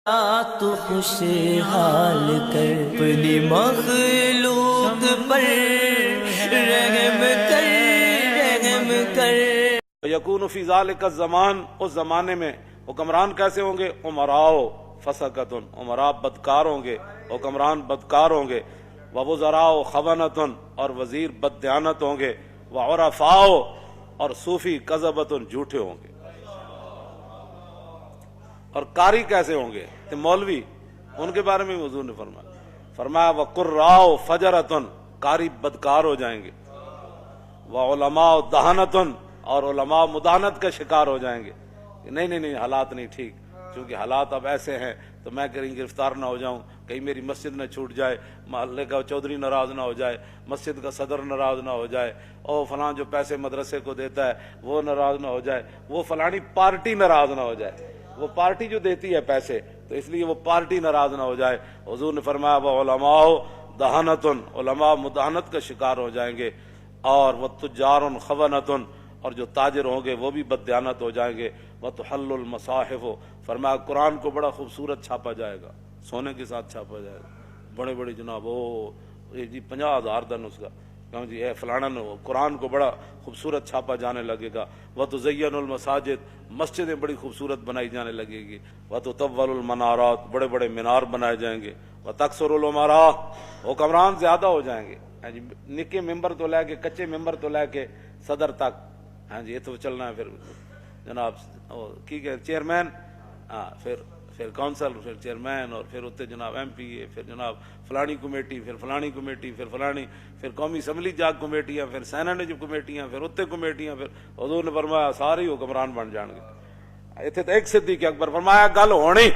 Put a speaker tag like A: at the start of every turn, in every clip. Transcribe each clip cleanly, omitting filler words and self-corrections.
A: تو خوشحال کر اپنی مخلوق پر رحم کر رحم کر۔
B: یکون فی ذالک الزمان، اس زمانے میں حکمران کیسے ہوں گے؟ امراء فسقۃ، امراء بدکار ہوں گے، حکمران بدکار ہوں گے، ووزراء خونۃ، اور وزیر بددیانت ہوں گے، وعرفاء، اور صوفی کذبۃ، جھوٹے ہوں گے۔ اور قاری کیسے ہوں گے؟ تو مولوی، ان کے بارے میں حضور نے فرمایا وقراء فجرۃ، قاری بدکار ہو جائیں گے، وعلماء دہنۃ، اور علماء مداحنت کا شکار ہو جائیں گے۔ نہیں حالات نہیں ٹھیک، چونکہ حالات اب ایسے ہیں تو میں کہیں گرفتار نہ ہو جاؤں، کہیں میری مسجد نہ چھوٹ جائے، محلے کا چودھری ناراض نہ ہو جائے، مسجد کا صدر ناراض نہ ہو جائے، اور فلاں جو پیسے مدرسے کو دیتا ہے وہ ناراض نہ ہو جائے، وہ فلانی پارٹی ناراض نہ ہو جائے، وہ پارٹی جو دیتی ہے پیسے تو اس لیے وہ پارٹی ناراض نہ ہو جائے۔ حضور نے فرمایا وہ علماء دہنۃ، علماء مداحنت کا شکار ہو جائیں گے، اور وہ تجار خونۃ، اور جو تاجر ہوں گے وہ بھی بددیانت ہو جائیں گے، وتحل المصاحف، فرمایا قرآن کو بڑا خوبصورت چھاپا جائے گا، سونے کے ساتھ چھاپا جائے گا، بڑے بڑے جناب جی 50,000 دن اس کا، کہوں جی اے فلانا قرآن کو بڑا خوبصورت چھاپا جانے لگے گا، وتزین المساجد، مسجدیں بڑی خوبصورت بنائی جانے لگے گی، وتطول المنارات، بڑے بڑے مینار بنائے جائیں گے، وتکثر الامراء، حکمران زیادہ ہو جائیں گے، نکے ممبر تو لے کے کچے ممبر تو لے کے صدر تک، ہاں جی یہ تو چلنا ہے، پھر جناب کی کہ چیئرمین، پھر کونسل، پھر چیئرمین، اور پھر اتنے جناب ایم پی اے، پھر جناب فلانی کمیٹی، پھر فلانی کمیٹی، پھر فلانی، پھر قومی اسمبلی جاگ کمیٹیاں، پھر سینٹ کمیٹیاں، پھر اتنے کمیٹیاں، پھر حضور نے فرمایا سارے حکمران بن جان گے۔ اتنے تو ایک صدیق اکبر فرمایا گل ہونی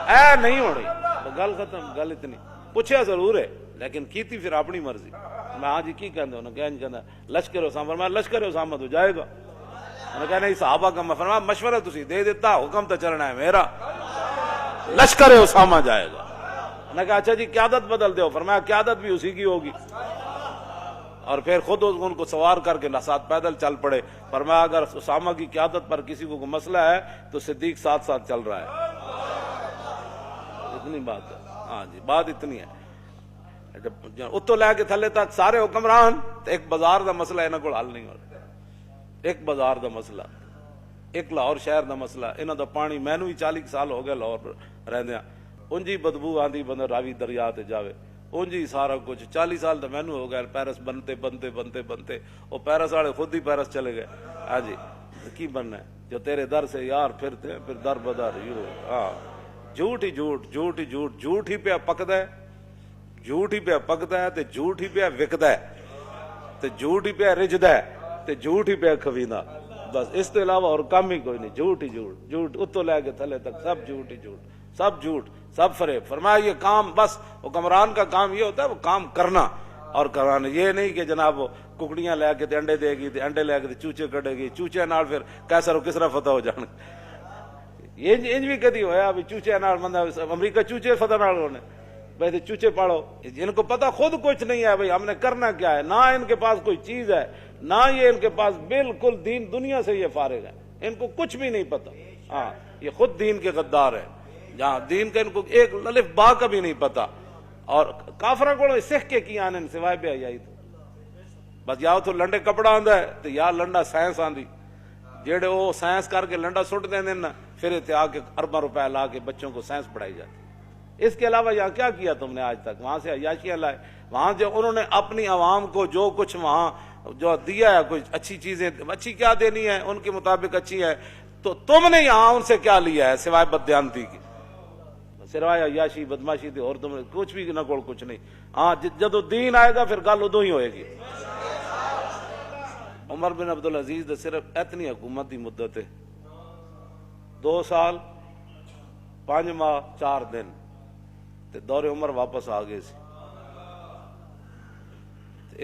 B: اے نہیں ہونی، گل ختم، گل اتنی پوچھا ضرور ہے لیکن کیتی پھر اپنی مرضی۔ میں ہاں جی کی کہندے ہوں کہ کہندا لشکر اسامہ، فرمایا لشکر اسامہ تو جائے گا، انہوں نے کہا نہیں صحابہ کا، میں فرمایا مشورہ تسی دے دیتا، حکم تو چلنا ہے میرا، لشکر اسامہ جائے گا۔ انہوں نے کہا اچھا جی قیادت بدل دو، فرمایا قیادت بھی اسی کی ہوگی، اور پھر خود ان کو سوار کر کے ساتھ پیدل چل پڑے۔ فرمایا اگر اسامہ کی قیادت پر کسی کو مسئلہ ہے تو صدیق ساتھ ساتھ چل رہا ہے، اتنی بات ہے، ہاں جی بات اتنی ہے۔ جب اتو لے کے تھلے تک سارے حکمران، ایک بازار دا مسئلہ انہاں کول حل نہیں ہو رہا، ایک بازار دا مسئلہ، ایک لاہور شہر دا مسئلہ، انہاں دا پانی مینوں ہی 40 سال ہو گئے لاہور رہندیاں، انجی بدبو آندی بندہ راوی دریا تے جاوے، انجی سارا کچھ 40 سال تو مینوں ہو گئے پیرس بنتے وہ پیرس والے خود ہی پیرس چلے گئے، ہاں جی کی بننا ہے جو تیرے در سے یار پھرتے ہیں پھر در بدر یوں، ہاں جھوٹ ہی پہ پکدا ہے، جھوٹ ہی پہ پکدا ہے تے جھوٹ ہی پہ وکدا ہے تے جھوٹ ہی پہ رجدا ہے تے جھوٹ ہی پہ کھویندا، بس اس کے علاوہ اور کام ہی کوئی نہیں، جھوٹ اتو لے کے تھلے تک سب جھوٹ سب فریب۔ فرمایا یہ کام بس حکمران کا کام یہ ہوتا ہے وہ کام کرنا اور کرانا، یہ نہیں کہ جناب وہ ککڑیاں لے کے تے انڈے دے گی تے انڈے لے کے تے چوچے کڈے گی، چوچے نال پھر کیسر و کسرا فتح ہو جان، یہ انج بھی کدی ہویا بھی چوچے نال بندہ امریکہ چوچے فتح نال ہونے، بھائی چوچے پاڑو، ان کو پتہ خود کچھ نہیں ہے بھائی ہم نے کرنا کیا ہے، نہ ان کے پاس کوئی چیز ہے، نہ یہ ان کے پاس بالکل دین دنیا سے یہ فارغ ہے، ان کو کچھ بھی نہیں پتا، ہاں یہ خود دین کے غدار ہے، جہاں دین کا ان کو ایک الف با کا بھی نہیں پتا، اور کافرہ کو سکھ کے کی آنے سوائے بے حیائی تو بس یا تو لنڈے کپڑا آندا ہے تو یا لنڈا سائنس آندی، جیڑے وہ سائنس کر کے لنڈا سٹ دیں نا پھر اتنے آ کے ارباں روپے لا کے بچوں کو سائنس پڑھائی جاتی۔ اس کے علاوہ یہاں کیا کیا تم نے آج تک؟ وہاں سے عیاشیاں لائے، وہاں جو انہوں نے اپنی عوام کو جو کچھ وہاں جو دیا ہے، کچھ اچھی چیزیں، اچھی کیا دینی ہے ان کے مطابق اچھی ہے، تو تم نے یہاں ان سے کیا لیا ہے سوائے بددیانتی کی، سوائے عیاشی بدماشی تھی، اور تم نے کچھ بھی نہ کول کچھ نہیں۔ ہاں جدو دین آئے گا پھر گل ادو ہی ہوئے گی۔ عمر بن عبدالعزیز نے صرف اتنی حکومت کی مدت ہے 2 سال 5 ماہ 4 دن تے دور عمر واپس آ گئے سی،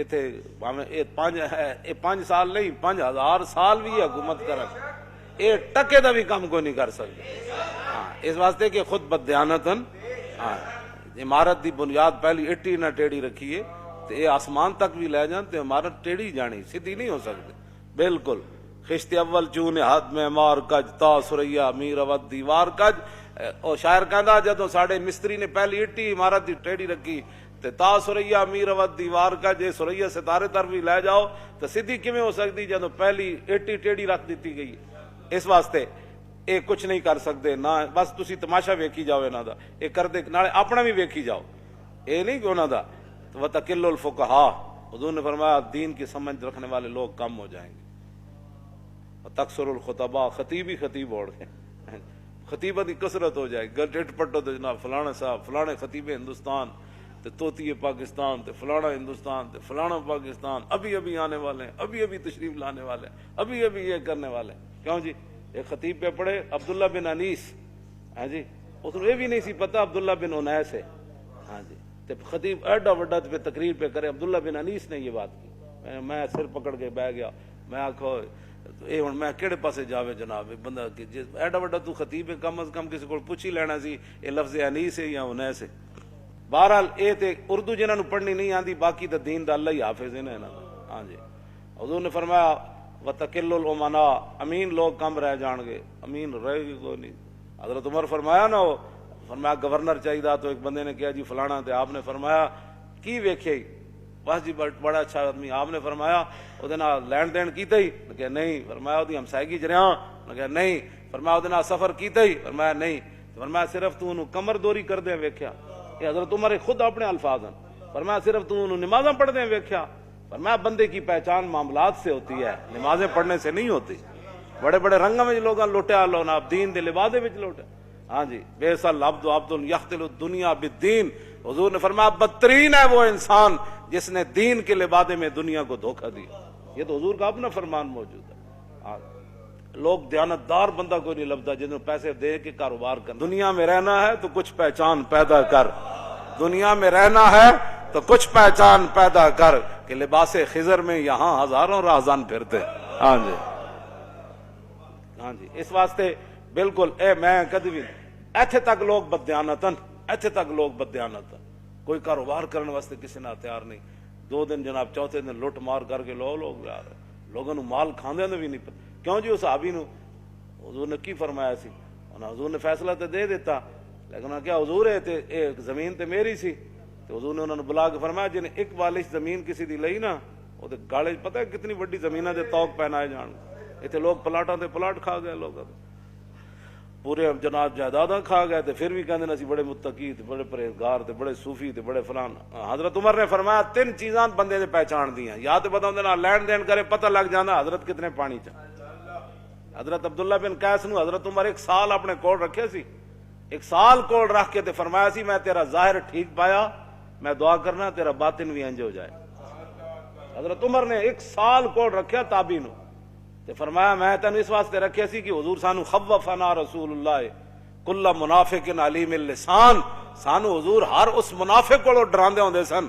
B: اتنے 5 سال نہیں 5000 سال بھی حکومت کرن، ایک ٹکے دا بھی کام کوئی نہیں کر سکتے، اس واسطے کہ خود بددیانتن عمارت دی بنیاد پہلی اٹی نہ ٹیڑھی رکھیے تو یہ آسمان تک بھی لے جان تو عمارت ٹیڑھی جانی، سیدھی نہیں ہو سکتی بالکل۔ خشت اول چون حد میں مار کج تا سریا میر اود دیوار کج، او شاعر کہندا جدوں ساڈے مستری نے پہلی اٹی عمارت دی ٹیڑھی رکھی تے تا سریا امیر ود دیوار کا جے سریا ستارے تر بھی لے جاؤ تو سیدھی کیویں ہو سکتی جدوں پہلی اٹی ٹیڑھی رکھ دیتی گئی. اس واسطے اے کچھ نہیں کر سکتے نہ بس تسی تماشا ویکھی جاؤ انہاں دا, اے کردے نالے اپنا بھی ویکھی جاؤ, اے نہیں کہ انہاں دا. وتقل الفقہاء, حضور نے فرمایا دین کی سمجھ رکھنے والے لوگ کم ہو جائیں گے. تکثر الخطباء, خطیب ہی خطیب اوڑ گئے, خطیبہ دی کثرت ہو جائے گی. ڈٹ پٹو تو جناب فلانا صاحب فلانے خطیب ہندوستان تے توتی پاکستان تے فلانا ہندوستان تے فلانا پاکستان ابھی ابھی آنے والے ہیں, ابھی ابھی تشریف لانے والے ہیں, ابھی ابھی یہ کرنے والے ہیں. کیوں جی؟ ایک خطیب پہ پڑھے عبداللہ بن انیس, ہاں جی, اس کو یہ بھی نہیں سی پتا عبداللہ بن انیس ہے. ہاں جی, تے خطیب ایڈا وڈا پہ تقریر پہ کرے عبداللہ بن انیس نے یہ بات کی. میں سر پکڑ کے بہ گیا, میں آخو اے ہن میں کہڑے پاسے جاوے جناب, بندہ ایڈا وڈا تو خطیب ہے, کم از کم کسی کو پوچھ ہی لینا سی یہ لفظ انیس ہے یا انیس ہے. بہرحال اے تے اردو جنہاں نوں پڑھنی نہیں آندی, باقی تے دین دا اللہ ہی حافظ ہے نا. ہاں جی, حضور نے فرمایا وتقل الامناء, امین لوگ کم رہ جان گے, امین رہے گی کوئی نہیں. حضرت عمر فرمایا نا, فرمایا گورنر چاہیے, تو ایک بندے نے کہا جی فلانا, تے آپ نے فرمایا کی ویکھے, بس جی بڑا اچھا آدمی. آپ نے فرمایا وہ لین دین کیتا ہی, کہ نہیں. فرمایا وہ ہمسائیگی چ رہا, کہ نہیں. فرمایا وہ سفر کیتا ہی, فرمایا نہیں. فرمایا صرف تو کمر دوری کر دیں ویکھیا. یہ حضرت عمر خود اپنے الفاظ ہیں. فرمایا صرف تو نمازاں پڑھ دیں ویکھیا. فرمایا بندے کی پہچان معاملات سے ہوتی ہے, نمازیں پڑھنے سے نہیں ہوتی. بڑے بڑے رنگوں میں لوگ لوٹیا لو نا, دین دے لبادے وچ لوٹے. ہاں جی, بیسل عبد یختل الدنیا بالدین. حضور نے فرمایا بدترین ہے وہ انسان جس نے دین کے لبادے میں دنیا کو دھوکہ دیا. یہ تو حضور کا اپنا فرمان موجود ہے. لوگ دیانتدار بندہ کوئی نہیں لبدا جنہوں پیسے دے کے کاروبار کر. دنیا میں رہنا ہے تو کچھ پہچان پیدا کر, دنیا میں رہنا ہے تو کچھ پہچان پیدا کر, کہ لباس خضر میں یہاں ہزاروں راہزان پھرتے. ہاں جی, ہاں جی, اس واسطے بالکل اے میں کدی بھی ایتھے تک لوگ بددیانتن, ایتھے تک لوگ بددیانتن, کوئی کاروبار کرنے واسطے کسی نے تیار نہیں. 2 دن جناب چوتھے دن لٹ مار کر کے لوگ جا رہے, لوگوں نو مال کھاندے بھی نہیں پتا. کیوں جی, اس صحابی نو حضور نے کی فرمایا سی, حضور نے فیصلہ تو دے دیتا, لیکن انہوں نے کیا حضور ہے تے ایک زمین تے میری سی. تو حضور نے انہوں نے بلا کے فرمایا جنہیں ایک بالش زمین کسی دی لئی نا, وہ گالے پتہ ہے کتنی بڑی زمینہ دے توق پہنائے جان. اتنے لوگ پلاٹاں تے پلاٹ کھا گئے, لوگ پورے جناب جائیداداں کھا گئے, تے پھر بھی کہندے نا سی بڑے متقی تے بڑے پرہیزگار تے بڑے صوفی تے بڑے فلان. حضرت عمر نے فرمایا 3 چیزاں بندے دے پہچان دی ہیں, یا تے بتاؤں نا لین دین کرے پتہ لگ جانا حضرت کتنے پانی چاہ. حضرت عبداللہ بن قیس نو حضرت عمر 1 سال اپنے کول رکھے سی, 1 سال کول رکھ کے تے فرمایا سی میں تیرا ظاہر ٹھیک پایا, میں دعا کرنا تیرا باطن بھی انج ہو جائے. حضرت عمر نے 1 سال کول رکھیا تابعی نو, تے فرمایا میں تینوں اس واسطے رکھیا سی کہ حضور سانو خوفنا رسول اللہ کل منافق علیم اللسان, سانو حضور ہر اس منافق کو ڈراندے ہوندے سن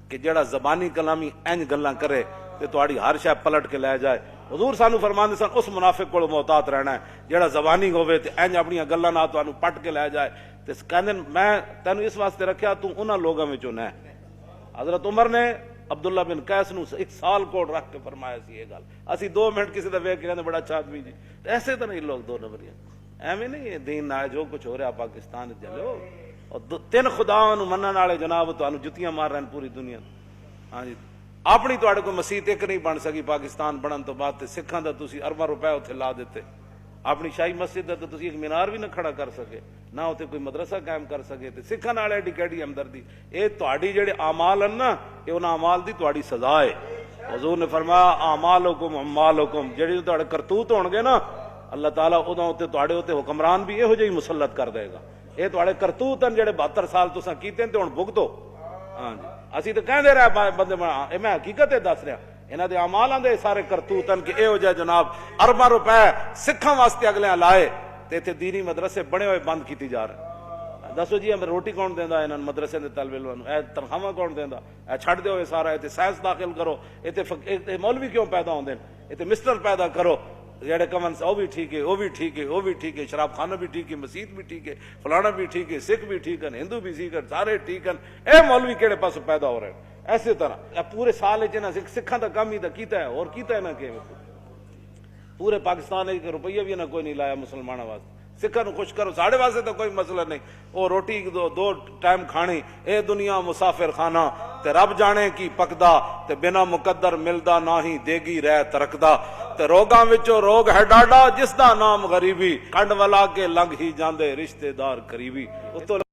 B: کہ جڑا زبانی کلامی انج گلاں کرے تے تہاڈی ہر شے پلٹ کے لے جائے. حضور سانو فرماندے سن اس منافق کو محتاط رہنا ہے جڑا زبانی ہوے تے انج اپنی گلاں نال تانوں پٹ کے لے جائے. تے کہندے میں تینوں اس واسطے رکھیا تو انہاں لوگاں وچوں نہ. حضرت عمر نے عبداللہ بن قیس نو 1 سال کوٹ رکھ کے فرمایا سی یہ گل. اسی 2 منٹ کسی دا ویکھ کے کہندے بڑا اچھا آدمی جی, ایسے تو نہیں لوگ 2 نمبریاں. ایویں نہیں دین نہ جو کچھ ہو رہا پاکستان چلو, اور 3 خداواں نو منن والے جناب تانوں جتیاں مار رہے ہیں پوری دنیا. ہاں جی, اپنی تواڈے کوئی مسجد ایک نہیں بن سکی پاکستان بنن تو بعد, تے سکھاں دا تسی ارباں روپے اوتھے لا دیتے. اپنی شاہی مسجد دا تو تسی ایک مینار بھی نہ کھڑا کر سکے, نہ اوتے کوئی مدرسہ قائم کر سکے. تے سکھاں نال ایڈی کیڑی ہمدردی. اے تواڈی جڑے اعمال ہیں نا, اے انہاں اعمال دی تواڈی سزا ہے. حضور نے فرمایا اعمالکم اعمالکم, جڑے تواڈے کرتوت ہون گے نا اللہ تعالیٰ اودوں تے تواڈے اوتے حکمران بھی یہو جہی مسلط کر دے گا. اے تواڈے کرتوت ہیں جڑے 72 سال تساں کیتے تے ہن بھگتو. ہاں جی, اسی تو کہندے رہے بندے بنا, میں حقیقت دس رہا, انہاں دے اعمالاں دے سارے کرتوت ہیں کہ اے ہو جائے جناب ارباں روپے سکھاں واسطے اگلے لائے تے ایتھے دینی مدرسے بنے ہوئے بند کیتی جا رہے. دسو جی ہمیں روٹی کون دیندا انہاں مدرسے دے طالب علماں نوں, اے تنخواہ کون دیندا, اے چھڈ دیو سارا, ایتھے سائنس داخل کرو, ایتھے مولوی کیوں پیدا ہوندے نے, ایتھے مسٹر پیدا کرو جڑے کمن وہ بھی ٹھیک ہے, وہ بھی ٹھیک ہے, وہ بھی ٹھیک ہے, شراب خانہ بھی ٹھیک ہے, مسجد بھی ٹھیک ہے, فلانا بھی ٹھیک ہے, سکھ بھی ٹھیک ہے, ہندو بھی ٹھیک ہے, سارے ٹھیک ہیں. اے مولوی کہڑے پاس پیدا ہو رہے ہیں. ایسے طرح پورے سال سکھاں دا کام ہی تو کیتا ہے, اور کیتا ہے نا کہ پورے پاکستان ایک روپیہ بھی نہ کوئی نہیں لایا مسلمانوں واسطے, سکھاں نوں خوش کرو، ساڈے واسطے تو کوئی مسئلہ نہیں، او روٹی دو ٹائم کھانی، اے دنیا مسافر خانہ، تے رب جانے کی پکدا، تے بنا مقدر ملدا نہ ہی دیگی رہ ترکدا، تے روگاں وچوں روگ ہے ڈاڈا جس دا نام غریبی، کنڈ ولا کے لنگ ہی جاندے رشتے دار قریبی۔